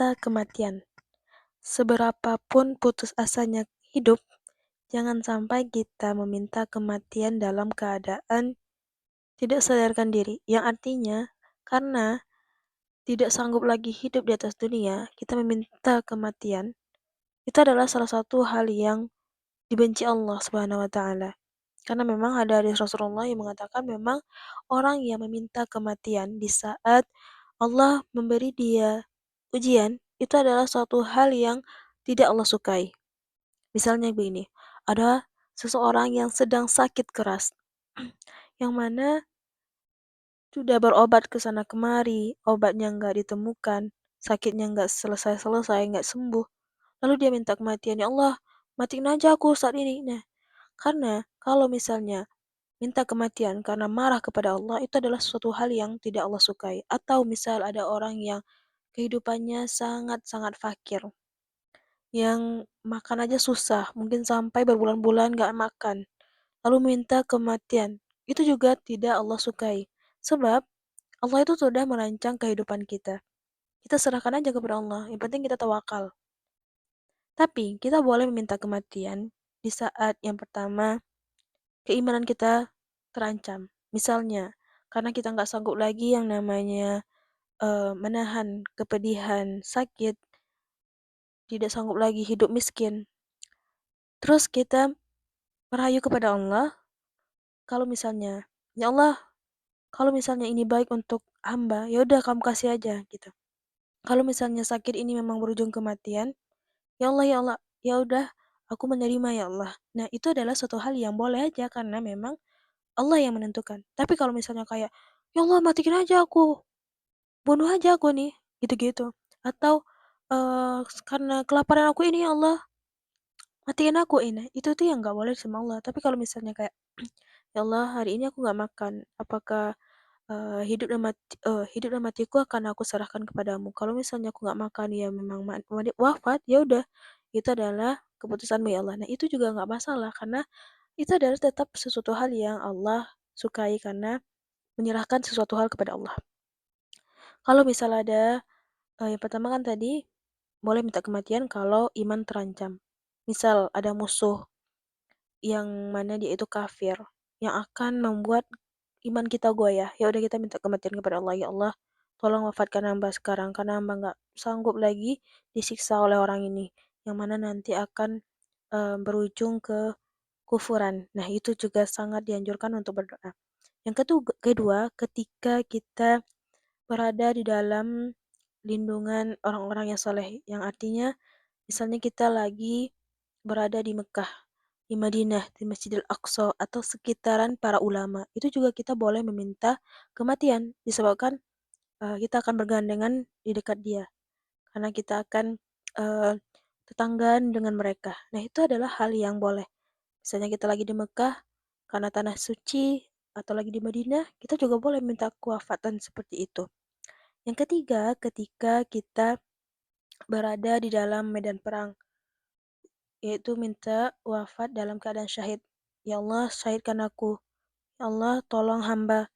meminta kematian. Seberapapun putus asanya hidup, jangan sampai kita meminta kematian dalam keadaan tidak sadarkan diri. Yang artinya, karena tidak sanggup lagi hidup di atas dunia, kita meminta kematian. Itu adalah salah satu hal yang dibenci Allah Subhanahu wa taala. Karena memang ada hadis Rasulullah yang mengatakan memang orang yang meminta kematian di saat Allah memberi dia ujian, itu adalah suatu hal yang tidak Allah sukai. Misalnya begini, ada seseorang yang sedang sakit keras, yang mana sudah berobat ke sana kemari, obatnya nggak ditemukan, sakitnya nggak selesai-selesai, nggak sembuh. Lalu dia minta kematian, ya Allah, matiin aja aku saat ini. Nah, karena kalau misalnya minta kematian karena marah kepada Allah itu adalah suatu hal yang tidak Allah sukai. Atau misal ada orang yang kehidupannya sangat-sangat fakir, yang makan aja susah, mungkin sampai berbulan-bulan gak makan, lalu minta kematian. Itu juga tidak Allah sukai. Sebab Allah itu sudah merancang kehidupan kita. Kita serahkan aja kepada Allah, yang penting kita tawakal. Tapi kita boleh meminta kematian di saat yang pertama keimanan kita terancam. Misalnya, karena kita nggak sanggup lagi yang namanya menahan kepedihan, sakit, tidak sanggup lagi hidup miskin. Terus kita merayu kepada Allah, kalau misalnya, ya Allah, kalau misalnya ini baik untuk hamba, ya udah kamu kasih aja gitu. Kalau misalnya sakit ini memang berujung kematian, ya Allah, ya udah aku menerima ya Allah. Nah, itu adalah suatu hal yang boleh aja karena memang Allah yang menentukan. Tapi kalau misalnya kayak, ya Allah matiin aja aku, bunuh aja aku nih, gitu-gitu. Atau karena kelaparan aku ini ya Allah, matiin aku ini. Itu tuh yang nggak boleh sama Allah. Tapi kalau misalnya kayak, ya Allah hari ini aku nggak makan, apakah hidup dan matiku akan aku serahkan kepadamu. Kalau misalnya aku nggak makan ya memang wafat, ya udah itu adalah keputusanmu ya Allah. Nah itu juga nggak masalah karena itu adalah tetap sesuatu hal yang Allah sukai karena menyerahkan sesuatu hal kepada Allah. Kalau misal ada, yang pertama kan tadi boleh minta kematian kalau iman terancam. Misal ada musuh yang mana dia itu kafir, yang akan membuat iman kita goyah. Ya udah kita minta kematian kepada Allah, ya Allah, tolong wafatkan hamba sekarang karena hamba nggak sanggup lagi disiksa oleh orang ini, yang mana nanti akan berujung ke kufuran. Nah, itu juga sangat dianjurkan untuk berdoa. Yang kedua, ketika kita berada di dalam lindungan orang-orang yang soleh, yang artinya misalnya kita lagi berada di Mekah, di Madinah, di Masjidil Aqsa, atau sekitaran para ulama, itu juga kita boleh meminta kematian, disebabkan kita akan bergandengan di dekat dia, karena kita akan uh, tetanggaan dengan mereka. Nah, itu adalah hal yang boleh. Misalnya kita lagi di Mekah, karena tanah suci, atau lagi di Madinah, kita juga boleh minta kewafatan seperti itu. Yang ketiga, ketika kita berada di dalam medan perang, yaitu minta wafat dalam keadaan syahid. Ya Allah, syahidkan aku. Ya Allah, tolong hamba.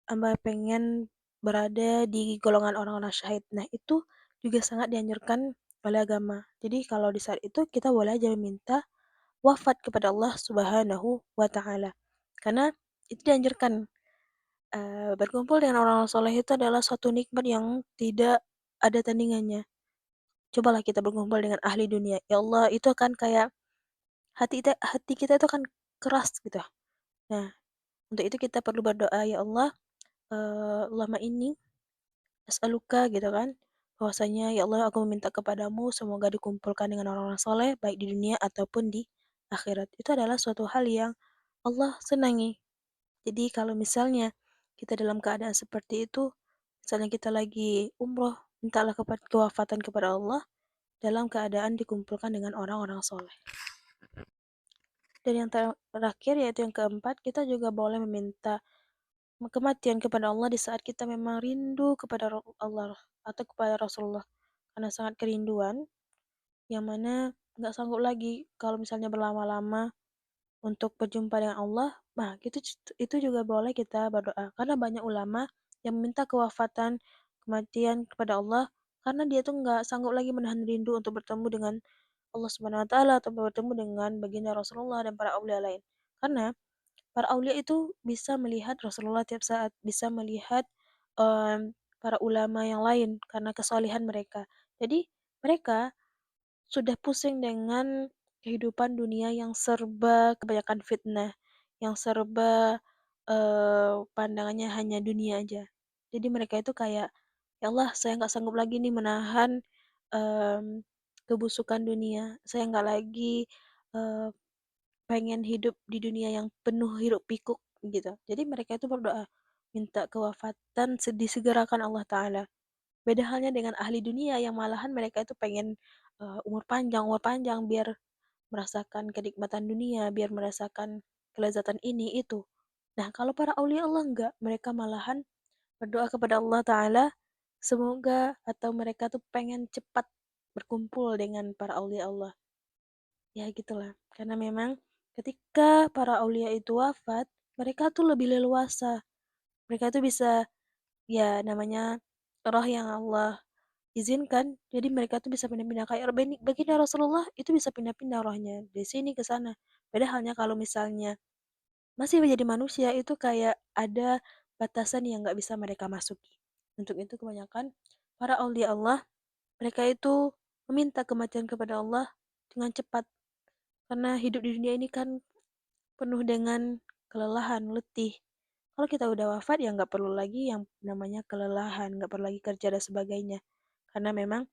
Hamba pengen berada di golongan orang-orang syahid. Nah, itu juga sangat dianjurkan oleh agama. Jadi, kalau di saat itu kita boleh aja meminta wafat kepada Allah Subhanahu wa taala. Karena itu dianjurkan. Berkumpul dengan orang-orang soleh itu adalah suatu nikmat yang tidak ada tandingannya. Cobalah kita berkumpul dengan ahli dunia. Ya Allah, itu akan kayak hati kita itu kan keras gitu. Nah, untuk itu kita perlu berdoa, ya Allah, Allahumma inni as'aluka gitu kan, bahwasanya ya Allah aku meminta kepadamu semoga dikumpulkan dengan orang-orang soleh baik di dunia ataupun di akhirat. Itu adalah suatu hal yang Allah senangi. Jadi kalau misalnya kita dalam keadaan seperti itu, misalnya kita lagi umroh, mintalah kewafatan kepada Allah dalam keadaan dikumpulkan dengan orang-orang soleh. Dan yang terakhir yaitu yang keempat, kita juga boleh meminta kematian kepada Allah di saat kita memang rindu kepada Allah atau kepada Rasulullah karena sangat kerinduan, yang mana nggak sanggup lagi kalau misalnya berlama-lama untuk berjumpa dengan Allah. Nah, itu juga boleh kita berdoa karena banyak ulama yang meminta kewafatan kematian kepada Allah karena dia tuh nggak sanggup lagi menahan rindu untuk bertemu dengan Allah Subhanahu wa taala atau bertemu dengan baginda Rasulullah dan para aulia lain. Karena para aulia itu bisa melihat Rasulullah tiap saat, bisa melihat para ulama yang lain karena kesolihan mereka. Jadi mereka sudah pusing dengan kehidupan dunia yang serba kebanyakan fitnah, yang serba pandangannya hanya dunia aja. Jadi mereka itu kayak, "Ya Allah, saya nggak sanggup lagi nih menahan, mmm, kebusukan dunia. Saya nggak lagi, eee, pengen hidup di dunia yang penuh hiruk pikuk," gitu. Jadi mereka itu berdoa, minta kewafatan disegerakan Allah Ta'ala. Beda halnya dengan ahli dunia yang malahan mereka itu pengen, umur panjang biar merasakan kenikmatan dunia, biar merasakan kelezatan ini itu. Nah, kalau para aulia Allah enggak, mereka malahan berdoa kepada Allah Ta'ala, semoga atau mereka tuh pengen cepat berkumpul dengan para aulia Allah. Ya gitulah, karena memang ketika para aulia itu wafat, mereka tuh lebih leluasa. Mereka tuh bisa, ya namanya roh yang Allah izinkan, jadi mereka tuh bisa pindah-pindah kayak baginda Rasulullah itu bisa pindah-pindah rohnya dari sini ke sana. Beda halnya kalau misalnya masih menjadi manusia itu kayak ada batasan yang nggak bisa mereka masuki. Untuk itu kebanyakan para aulia Allah, mereka itu meminta kematian kepada Allah dengan cepat. Karena hidup di dunia ini kan penuh dengan kelelahan, letih. Kalau kita udah wafat ya nggak perlu lagi yang namanya kelelahan, nggak perlu lagi kerja dan sebagainya. Karena memang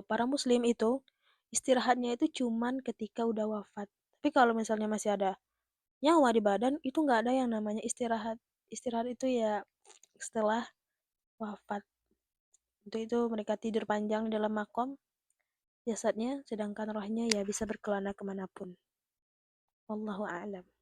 para muslim itu istirahatnya itu cuman ketika udah wafat. Tapi kalau misalnya masih ada nyawa di badan itu nggak ada yang namanya istirahat. Istirahat itu ya setelah wafat. Untuk itu mereka tidur panjang di dalam makom jasadnya, sedangkan rohnya ya bisa berkelana kemanapun. Wallahu a'lam.